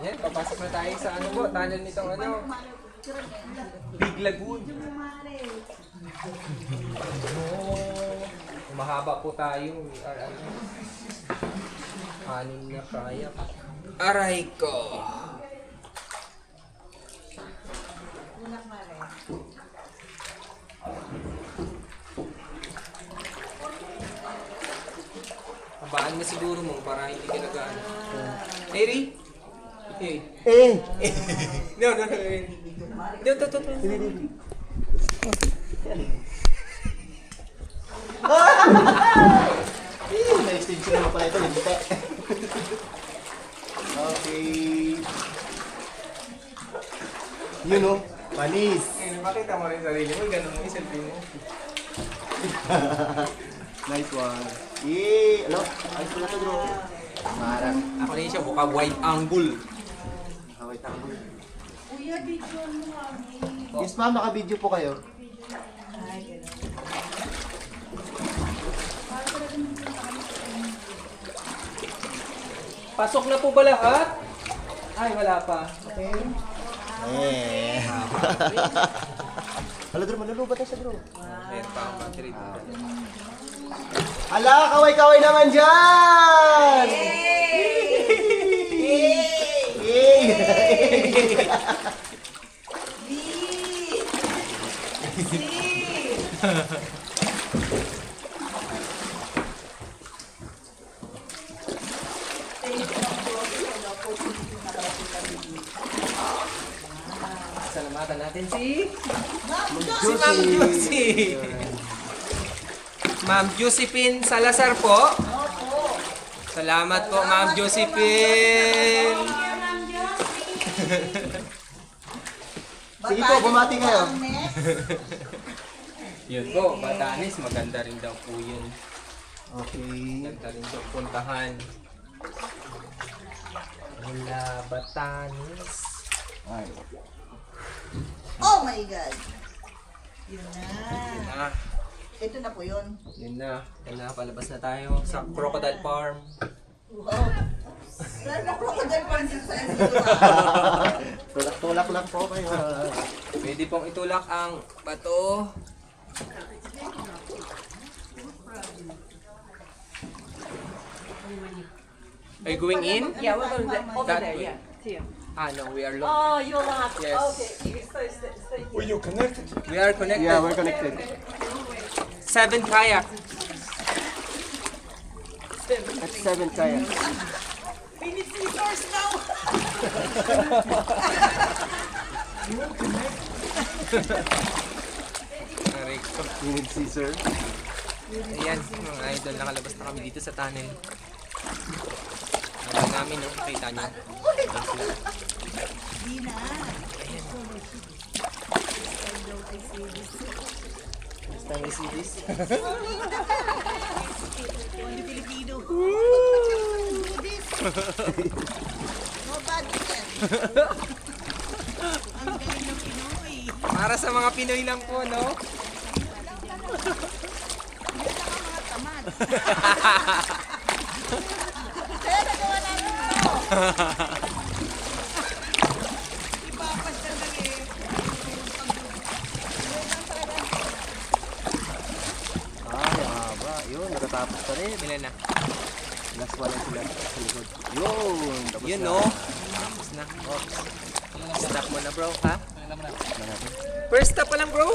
Yan, papasok na tayo sa ano po, tunnel nitong ano, Big Lagoon. Mahaba po tayo. Anim na kaya. Aray ko! Abaan na siguro mo para hindi ka nagaan. Eri? No. To. Na-extension naman pala ito. Hindi. Okay. Yun o. Panis. Makita mo rin sarili mo, ganun mo yung selfie mo. Nice one. Yee! Ano? Ayos pala ito bro. Marang. Ako rin siya, buka wide angle. Haway tango. Kuya, video mo kami. Yes ma'am, naka-video po kayo. Pasok na po ba lahat? Ay, wala pa. Okay. Hala bro, malulubat na siya bro. Meron pa ang battery dito. Hala, kaway-kaway naman dyan! Yay! Salamatan natin si Ma'am Josie. Ma'am Josephine Salazar po. Salamat po, Ma'am Josephine. Sige po, bumati kayo. Yun po, Batanes, maganda rin daw po yun. Okay. Maganda rin daw puntahan. Wala, Batanes. Ay. Oh my God! Yun na. Yun na, Ito na po yun. yun na. Yun na, palabas na tayo sa Crocodile Farm. Wow. Lalo na crocodile pa rin sa SU. Tulak-tulak lang po kayo. Pwede pong itulak ang bato. Are you going in? Yeah, we're going over That there, way. yeah. Here. Ah, no, we are locked. Oh, you're locked. Yes. Okay, stay here. We are connected. Yeah, we're connected. 7 kayak. At 7 kaya. We need scissors now. Aray ko. You need scissor. Ayan, mga idol, nakalabas na kami dito sa tunnel. Habang namin, no? Kita nyo. Di na. Next time you see this. Hindi Pilipino. No bad yan. Ang galing ng Pinoy. Para sa mga Pinoy lang po, no? Mga tamad. Kaya nagawa namin ito. Ipapas ka lang eh. Ay, haba. Yun, natatapos pa rin. Ilan na? Last one lang sila sa likod. Yun, tapos Yun, na. no? Tapos na. Oh. Stop mo na, bro, ha? Wala natin. First stop pa lang, bro.